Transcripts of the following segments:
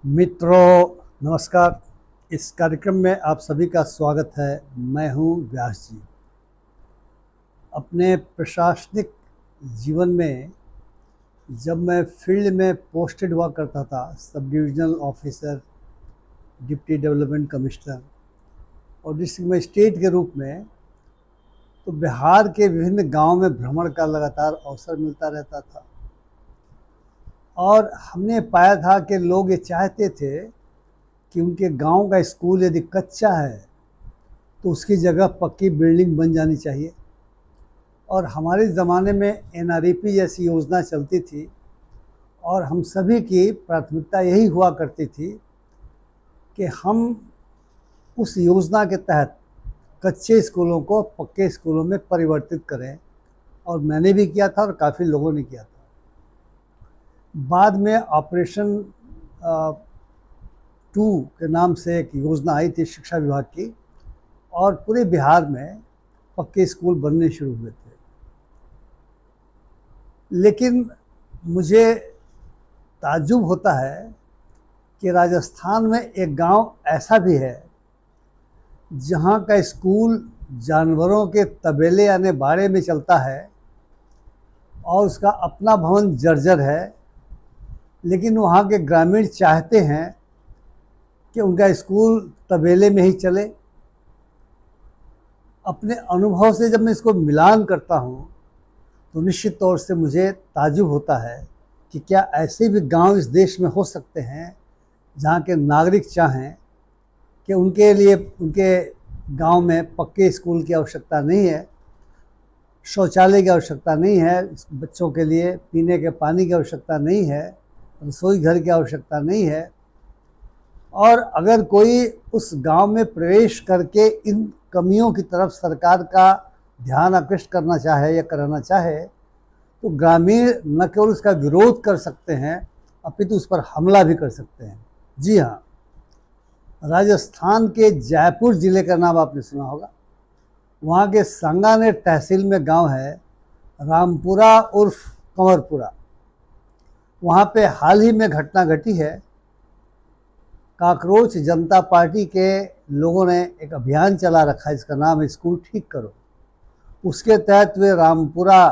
मित्रों नमस्कार। इस कार्यक्रम में आप सभी का स्वागत है। मैं हूं व्यास जी। अपने प्रशासनिक जीवन में जब मैं फील्ड में पोस्टेड हुआ करता था, sub divisional officer, deputy development commissioner और डिस्ट्रिक्ट मजिस्ट्रेट के रूप में, तो बिहार के विभिन्न गांव में भ्रमण का लगातार अवसर मिलता रहता था। और हमने पाया था कि लोग ये चाहते थे कि उनके गांव का स्कूल यदि कच्चा है तो उसकी जगह पक्की बिल्डिंग बन जानी चाहिए। और हमारे ज़माने में एनआरईपी जैसी योजना चलती थी और हम सभी की प्राथमिकता यही हुआ करती थी कि हम उस योजना के तहत कच्चे स्कूलों को पक्के स्कूलों में परिवर्तित करें। और मैंने भी किया था और काफ़ी लोगों ने किया था। बाद में ऑपरेशन 2 के नाम से एक योजना आई थी शिक्षा विभाग की, और पूरे बिहार में पक्के स्कूल बनने शुरू हुए थे। लेकिन मुझे ताज्जुब होता है कि राजस्थान में एक गांव ऐसा भी है जहां का स्कूल जानवरों के तबेले यानी बाड़े में चलता है और उसका अपना भवन जर्जर है, लेकिन वहाँ के ग्रामीण चाहते हैं कि उनका स्कूल तबेले में ही चले। अपने अनुभव से जब मैं इसको मिलान करता हूँ तो निश्चित तौर से मुझे ताज्जुब होता है कि क्या ऐसे भी गांव इस देश में हो सकते हैं जहाँ के नागरिक चाहें कि उनके लिए उनके गांव में पक्के स्कूल की आवश्यकता नहीं है, शौचालय की आवश्यकता नहीं है, बच्चों के लिए पीने के पानी की आवश्यकता नहीं है, रसोई घर की आवश्यकता नहीं है। और अगर कोई उस गांव में प्रवेश करके इन कमियों की तरफ सरकार का ध्यान आकृष्ट करना चाहे या कराना चाहे तो ग्रामीण न केवल उसका विरोध कर सकते हैं अपितु उस पर हमला भी कर सकते हैं। जी हाँ, राजस्थान के जयपुर ज़िले का नाम आपने सुना होगा। वहाँ के सांगानेर तहसील में गांव है रामपुरा उर्फ कंवरपुरा। वहाँ पे हाल ही में घटना घटी है। काकरोच जनता पार्टी के लोगों ने एक अभियान चला रखा है, इसका नाम है स्कूल ठीक करो। उसके तहत वे रामपुरा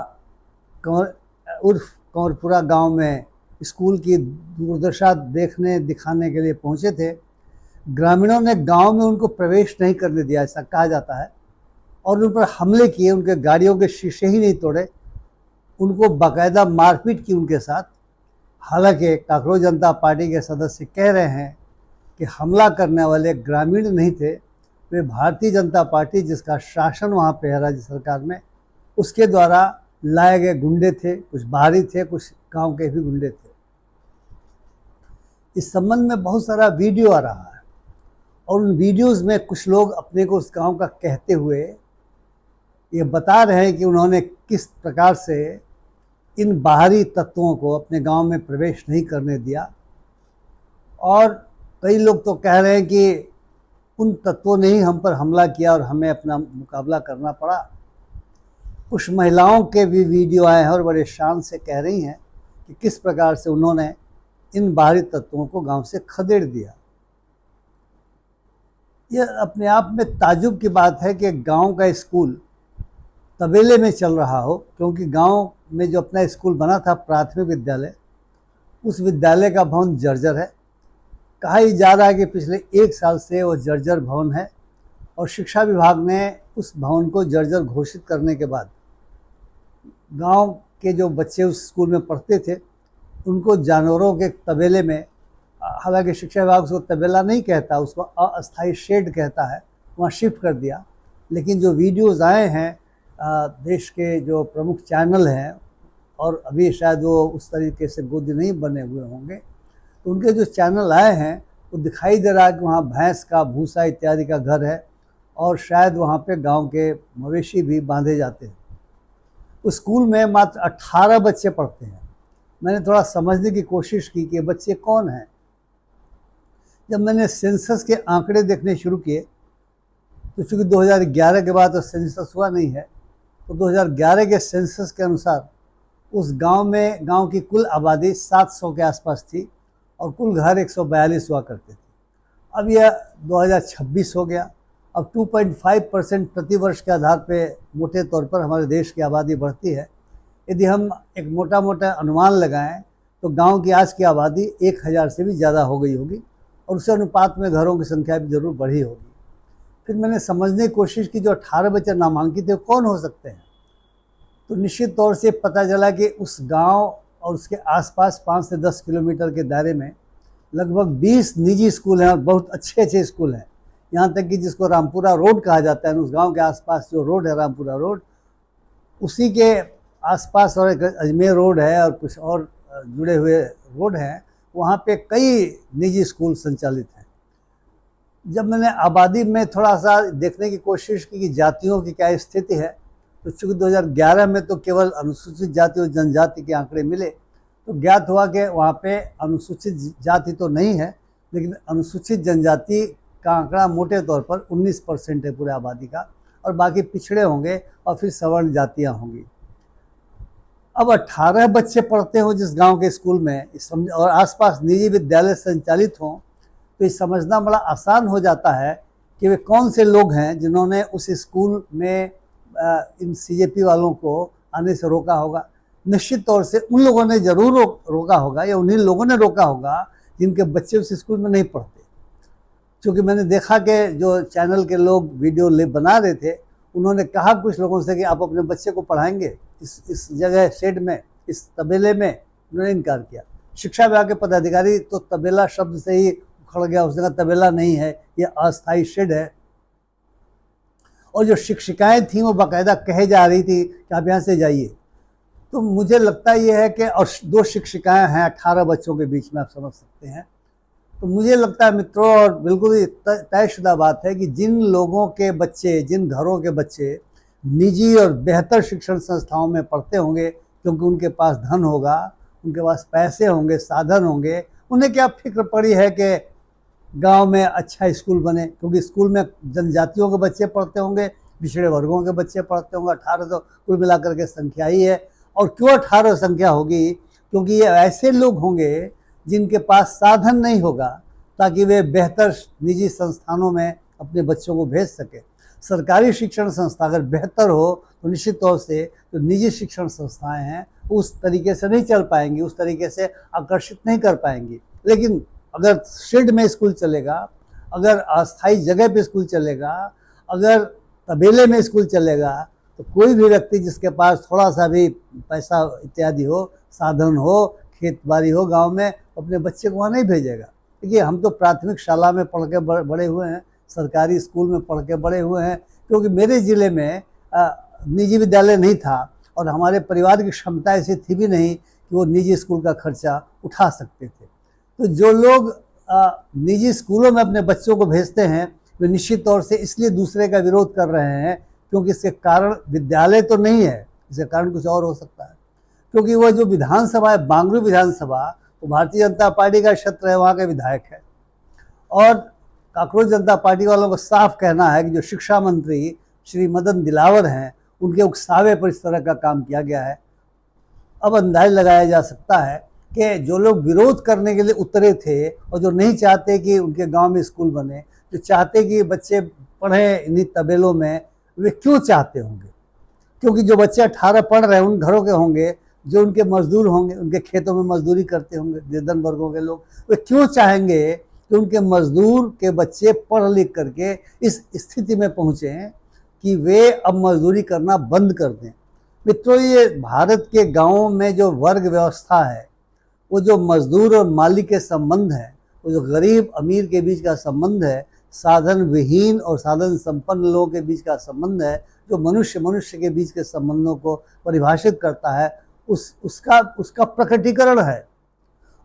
उर्फ कंवरपुरा गांव में स्कूल की दुर्दशा देखने दिखाने के लिए पहुंचे थे। ग्रामीणों ने गांव में उनको प्रवेश नहीं करने दिया, ऐसा कहा जाता है, और उन पर हमले किए। उनके गाड़ियों के शीशे ही नहीं तोड़े, उनको बाकायदा मारपीट की उनके साथ। हालांकि काकरोच जनता पार्टी के सदस्य कह रहे हैं कि हमला करने वाले ग्रामीण नहीं थे, वे भारतीय जनता पार्टी जिसका शासन वहाँ पे है राज्य सरकार में, उसके द्वारा लाए गए गुंडे थे। कुछ बाहरी थे, कुछ गांव के भी गुंडे थे। इस संबंध में बहुत सारा वीडियो आ रहा है और उन वीडियोस में कुछ लोग अपने को उस गांव का कहते हुए ये बता रहे हैं कि उन्होंने किस प्रकार से इन बाहरी तत्वों को अपने गांव में प्रवेश नहीं करने दिया। और कई लोग तो कह रहे हैं कि उन तत्वों ने ही हम पर हमला किया और हमें अपना मुकाबला करना पड़ा। कुछ महिलाओं के भी वीडियो आए हैं और बड़े शान से कह रही हैं कि किस प्रकार से उन्होंने इन बाहरी तत्वों को गांव से खदेड़ दिया। यह अपने आप में ताज्जुब की बात है कि गांव का स्कूल तबेले में चल रहा हो, क्योंकि गांव में जो अपना स्कूल बना था प्राथमिक विद्यालय, उस विद्यालय का भवन जर्जर है। कहा ही जा रहा है कि पिछले 1 साल से वो जर्जर भवन है और शिक्षा विभाग ने उस भवन को जर्जर घोषित करने के बाद गांव के जो बच्चे उस स्कूल में पढ़ते थे उनको जानवरों के तबेले में, हालांकि शिक्षा विभाग उसको तबेला नहीं कहता, उसको अस्थायी शेड कहता है, वहाँ शिफ्ट कर दिया। लेकिन जो वीडियोज़ आए हैं देश के जो प्रमुख चैनल हैं, और अभी शायद वो उस तरीके से गोद नहीं बने हुए होंगे, तो उनके जो चैनल आए हैं वो दिखाई दे रहा है कि वहाँ भैंस का भूसा इत्यादि का घर है और शायद वहाँ पे गांव के मवेशी भी बांधे जाते हैं। उस स्कूल में मात्र 18 बच्चे पढ़ते हैं। मैंने थोड़ा समझने की कोशिश की कि बच्चे कौन हैं। जब मैंने सेंसस के आंकड़े देखने शुरू किए तो चूँकि 2011 के बाद तो सेंसस हुआ नहीं है, तो 2011 के सेंसस के अनुसार उस गांव में गांव की कुल आबादी 700 के आसपास थी और कुल घर 142 हुआ करते थे। अब यह 2026 हो गया। अब 2.5% प्रति वर्ष के आधार पे मोटे तौर पर हमारे देश की आबादी बढ़ती है। यदि हम एक मोटा मोटा अनुमान लगाएं तो गांव की आज की आबादी 1000 से भी ज़्यादा हो गई होगी और उस अनुपात में घरों की संख्या भी जरूर बढ़ी होगी। फिर मैंने समझने की कोशिश की जो 18 बच्चे नामांकित थे कौन हो सकते हैं, तो निश्चित तौर से पता चला कि उस गांव और उसके आसपास 5 से 10 किलोमीटर के दायरे में लगभग 20 निजी स्कूल हैं और बहुत अच्छे अच्छे स्कूल हैं। यहाँ तक कि जिसको रामपुरा रोड कहा जाता है, उस गांव के आसपास जो रोड है रामपुरा रोड, उसी के आसपास और एक अजमेर रोड है और कुछ और जुड़े हुए रोड हैं, वहाँ पे कई निजी स्कूल संचालित हैं। जब मैंने आबादी में थोड़ा सा देखने की कोशिश की कि जातियों की क्या स्थिति है, तो चूँकि 2011 में तो केवल अनुसूचित जाति और जनजाति के आंकड़े मिले, तो ज्ञात हुआ कि वहाँ पे अनुसूचित जाति तो नहीं है, लेकिन अनुसूचित जनजाति का आंकड़ा मोटे तौर पर 19% है पूरे आबादी का, और बाकी पिछड़े होंगे और फिर सवर्ण जातियाँ होंगी। अब 18 बच्चे पढ़ते हो जिस गांव के स्कूल में और आसपास निजी विद्यालय संचालित हों, तो ये समझना बड़ा आसान हो जाता है कि वे कौन से लोग हैं जिन्होंने उस स्कूल में इन सीजेपी वालों को आने से रोका होगा। निश्चित तौर से उन लोगों ने जरूर रोका होगा या उन्हीं लोगों ने रोका होगा जिनके बच्चे उस स्कूल में नहीं पढ़ते। क्योंकि मैंने देखा कि जो चैनल के लोग वीडियो बना रहे थे, उन्होंने कहा कुछ लोगों से कि आप अपने बच्चे को पढ़ाएंगे इस जगह शेड में, इस तबेले में, उन्होंने इनकार किया। शिक्षा विभाग के पदाधिकारी तो तबेला शब्द से ही उखड़ गया, उसने कहा तबेला नहीं है, ये अस्थायी शेड है। और जो शिक्षिकाएं थीं वो बाकायदा कहे जा रही थी कि आप यहाँ से जाइए। तो मुझे लगता ये है कि, और 2 शिक्षिकाएं हैं 18 बच्चों के बीच में, आप समझ सकते हैं। तो मुझे लगता है मित्रों, और बिल्कुल ही तयशुदा बात है कि जिन लोगों के बच्चे, जिन घरों के बच्चे निजी और बेहतर शिक्षण संस्थाओं में पढ़ते होंगे, क्योंकि उनके पास धन होगा, उनके पास पैसे होंगे, साधन होंगे, उन्हें क्या फिक्र पड़ी है कि गांव में अच्छा स्कूल बने, क्योंकि स्कूल में जनजातियों के बच्चे पढ़ते होंगे, पिछड़े वर्गों के बच्चे पढ़ते होंगे। 18 तो कुल मिलाकर के संख्या ही है। और क्यों 18 संख्या होगी? क्योंकि ये ऐसे लोग होंगे जिनके पास साधन नहीं होगा ताकि वे बेहतर निजी संस्थानों में अपने बच्चों को भेज सके। सरकारी शिक्षण संस्था अगर बेहतर हो तो निश्चित तौर से जो निजी शिक्षण संस्थाएं हैं उस तरीके से नहीं चल पाएंगी, उस तरीके से आकर्षित नहीं कर पाएंगी। लेकिन अगर शेड में स्कूल चलेगा, अगर अस्थायी जगह पे स्कूल चलेगा, अगर तबेले में स्कूल चलेगा, तो कोई भी व्यक्ति जिसके पास थोड़ा सा भी पैसा इत्यादि हो, साधन हो, खेत बाड़ी हो गांव में, अपने बच्चे को वहाँ नहीं भेजेगा। देखिए, हम तो प्राथमिक शाला में पढ़ के बड़े हुए हैं, सरकारी स्कूल में पढ़ के बड़े हुए हैं, क्योंकि मेरे ज़िले में निजी विद्यालय नहीं था और हमारे परिवार की क्षमता ऐसी थी भी नहीं कि वो निजी स्कूल का खर्चा उठा सकते थे। तो जो लोग निजी स्कूलों में अपने बच्चों को भेजते हैं, वे निश्चित तौर से इसलिए दूसरे का विरोध कर रहे हैं क्योंकि इसके कारण विद्यालय तो नहीं है, इसके कारण कुछ और हो सकता है। क्योंकि वह जो विधानसभा है, बांगरू विधानसभा, वो भारतीय जनता पार्टी का क्षेत्र है, वहाँ के विधायक है। और कांग्रेस जनता पार्टी वालों को साफ कहना है कि जो शिक्षा मंत्री श्री मदन दिलावर हैं, उनके उकसावे पर इस तरह का काम किया गया है। अब अंदाज लगाया जा सकता है कि जो लोग विरोध करने के लिए उतरे थे और जो नहीं चाहते कि उनके गांव में स्कूल बने, जो चाहते कि बच्चे पढ़ें इन्हीं तबेलों में, वे क्यों चाहते होंगे? क्योंकि जो बच्चे 18 पढ़ रहे हैं उन घरों के होंगे, जो उनके मजदूर होंगे, उनके खेतों में मजदूरी करते होंगे निर्धन वर्गों के लोग, वे क्यों चाहेंगे कि उनके मजदूर के बच्चे पढ़ लिख करके इस स्थिति में पहुँचे कि वे अब मजदूरी करना बंद कर दें? मित्रों, ये भारत के गाँवों में जो वर्ग व्यवस्था है, वो जो मजदूर और मालिक के संबंध है, वो जो गरीब अमीर के बीच का संबंध है, साधन विहीन और साधन संपन्न लोगों के बीच का संबंध है, जो मनुष्य के बीच के संबंधों को परिभाषित करता है, उसका प्रकटीकरण है।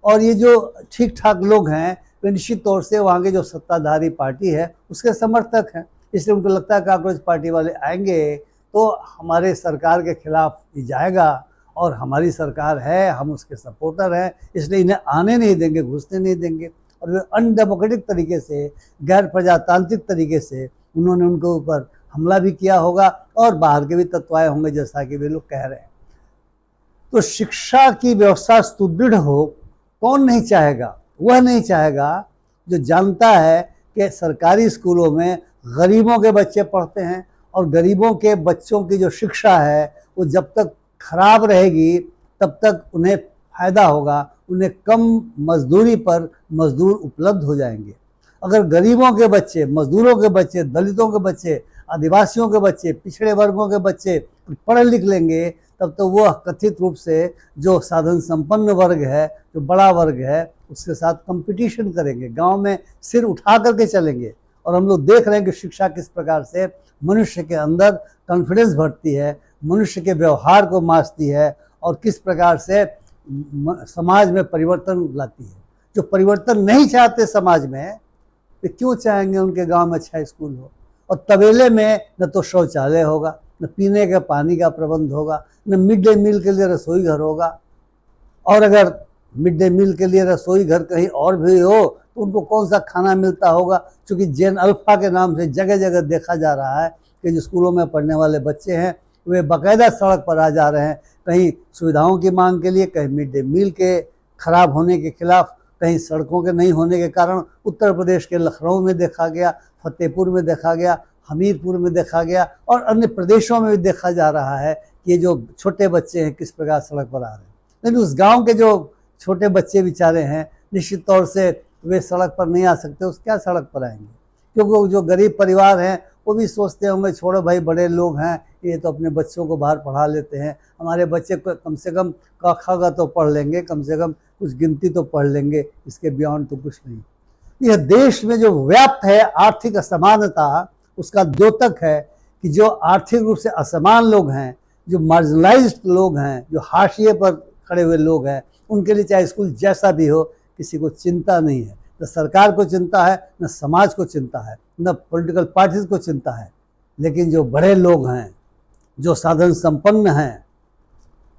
और ये जो ठीक ठाक लोग हैं, वे निश्चित तौर से वहाँ के जो सत्ताधारी पार्टी है उसके समर्थक हैं। इसलिए उनको लगता है कांग्रेस पार्टी वाले आएंगे तो हमारे सरकार के खिलाफ ही जाएगा और हमारी सरकार है, हम उसके सपोर्टर हैं, इसलिए इन्हें आने नहीं देंगे, घुसने नहीं देंगे। और वे अनडेमोक्रेटिक तरीके से, गैर प्रजातांत्रिक तरीके से उन्होंने उनके ऊपर हमला भी किया होगा और बाहर के भी तत्व आए होंगे, जैसा कि वे लोग कह रहे हैं। तो शिक्षा की व्यवस्था सुदृढ़ हो, कौन नहीं चाहेगा? वह नहीं चाहेगा जो जानता है कि सरकारी स्कूलों में गरीबों के बच्चे पढ़ते हैं और गरीबों के बच्चों की जो शिक्षा है वो जब तक खराब रहेगी तब तक उन्हें फ़ायदा होगा, उन्हें कम मजदूरी पर मजदूर उपलब्ध हो जाएंगे। अगर गरीबों के बच्चे, मजदूरों के बच्चे, दलितों के बच्चे, आदिवासियों के बच्चे, पिछड़े वर्गों के बच्चे पढ़ लिख लेंगे तब तो वह कथित रूप से जो साधन संपन्न वर्ग है, जो बड़ा वर्ग है, उसके साथ कंपटीशन करेंगे, गांव में सिर उठा करके चलेंगे। और हम लोग देख रहे हैं कि शिक्षा किस प्रकार से मनुष्य के अंदर कॉन्फिडेंस भरती है, मनुष्य के व्यवहार को मासती है और किस प्रकार से समाज में परिवर्तन लाती है। जो परिवर्तन नहीं चाहते समाज में, वे क्यों चाहेंगे उनके गांव में अच्छा स्कूल हो? और तबेले में न तो शौचालय होगा, न पीने के पानी का प्रबंध होगा, न मिड डे मील के लिए रसोई घर होगा। और अगर मिड डे मील के लिए रसोई घर कहीं और भी हो तो उनको कौन सा खाना मिलता होगा? क्योंकि जेन अल्फा के नाम से जगह जगह देखा जा रहा है कि जो स्कूलों में पढ़ने वाले बच्चे हैं वे बाकायदा सड़क पर आ जा रहे हैं, कहीं सुविधाओं की मांग के लिए, कहीं मिड डे मील के खराब होने के खिलाफ, कहीं सड़कों के नहीं होने के कारण। उत्तर प्रदेश के लखनऊ में देखा गया, फतेहपुर में देखा गया, हमीरपुर में देखा गया और अन्य प्रदेशों में भी देखा जा रहा है कि ये जो छोटे बच्चे हैं किस प्रकार सड़क पर आ रहे हैं। लेकिन उस गांव के जो छोटे बच्चे बेचारे हैं, निश्चित तौर से वे सड़क पर नहीं आ सकते। उस क्या सड़क पर आएंगे? क्योंकि जो गरीब परिवार हैं वो भी सोचते होंगे छोड़ो भाई, बड़े लोग हैं, ये तो अपने बच्चों को बाहर पढ़ा लेते हैं, हमारे बच्चे को कम से कम क ख ग तो पढ़ लेंगे, कम से कम कुछ गिनती तो पढ़ लेंगे, इसके बियॉन्ड तो कुछ नहीं। यह देश में जो व्याप्त है आर्थिक असमानता, उसका द्योतक है कि जो आर्थिक रूप से असमान लोग हैं, जो मार्जिनलाइज्ड लोग हैं, जो हाशिए पर खड़े हुए लोग हैं, उनके लिए चाहे स्कूल जैसा भी हो किसी को चिंता नहीं है। न सरकार को चिंता है, न समाज को चिंता है, न पॉलिटिकल पार्टीज को चिंता है। लेकिन जो बड़े लोग हैं, जो साधन संपन्न हैं,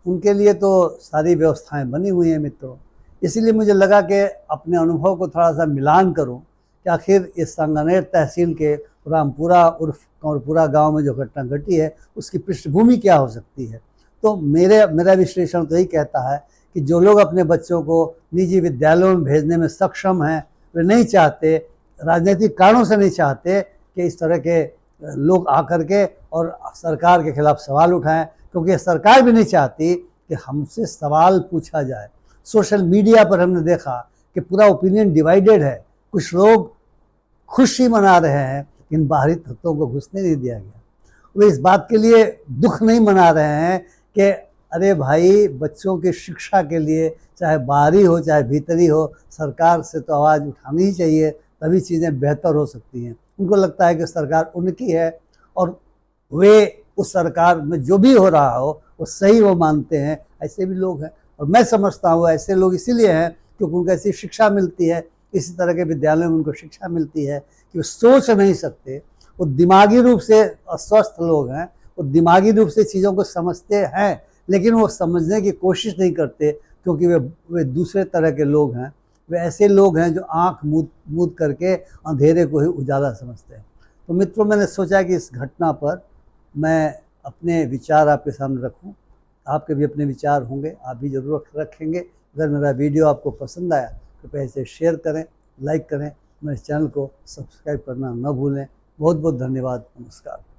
उनके लिए तो सारी व्यवस्थाएं बनी हुई हैं मित्रों। इसीलिए मुझे लगा कि अपने अनुभव को थोड़ा सा मिलान करूं कि आखिर इस सांगानेर तहसील के रामपुरा उर्फ कंवरपुरा गांव में जो घटना घटी है उसकी पृष्ठभूमि क्या हो सकती है। तो मेरा विश्लेषण तो यही कहता है कि जो लोग अपने बच्चों को निजी विद्यालयों में भेजने में सक्षम हैं, वे नहीं चाहते, राजनीतिक कारणों से नहीं चाहते कि इस तरह के लोग आकर के और सरकार के खिलाफ सवाल उठाएं, क्योंकि सरकार भी नहीं चाहती कि हमसे सवाल पूछा जाए। सोशल मीडिया पर हमने देखा कि पूरा ओपिनियन डिवाइडेड है। कुछ लोग खुशी मना रहे हैं कि इन बाहरी तत्वों को घुसने नहीं दिया गया। वे इस बात के लिए दुख नहीं मना रहे हैं कि अरे भाई, बच्चों की शिक्षा के लिए चाहे बाहरी हो चाहे भीतरी हो, सरकार से तो आवाज़ उठानी ही चाहिए, तभी चीज़ें बेहतर हो सकती हैं। उनको लगता है कि सरकार उनकी है और वे उस सरकार में जो भी हो रहा हो वो सही वो मानते हैं। ऐसे भी लोग हैं और मैं समझता हूँ ऐसे लोग इसीलिए हैं क्योंकि उनको ऐसी शिक्षा मिलती है, इसी तरह के विद्यालयों में उनको शिक्षा मिलती है कि वो सोच नहीं सकते। वो दिमागी रूप से अस्वस्थ लोग हैं, वो दिमागी रूप से चीज़ों को समझते हैं लेकिन वो समझने की कोशिश नहीं करते क्योंकि वे दूसरे तरह के लोग हैं। वे ऐसे लोग हैं जो आँख मूंद करके अंधेरे को ही उजाला समझते हैं। तो मित्रों, मैंने सोचा कि इस घटना पर मैं अपने विचार आपके सामने रखूं। आपके भी अपने विचार होंगे, आप भी जरूर रखेंगे। अगर मेरा वीडियो आपको पसंद आया तो कृपया इसे शेयर करें, लाइक करें, मेरे चैनल को सब्सक्राइब करना न भूलें। बहुत बहुत धन्यवाद। नमस्कार।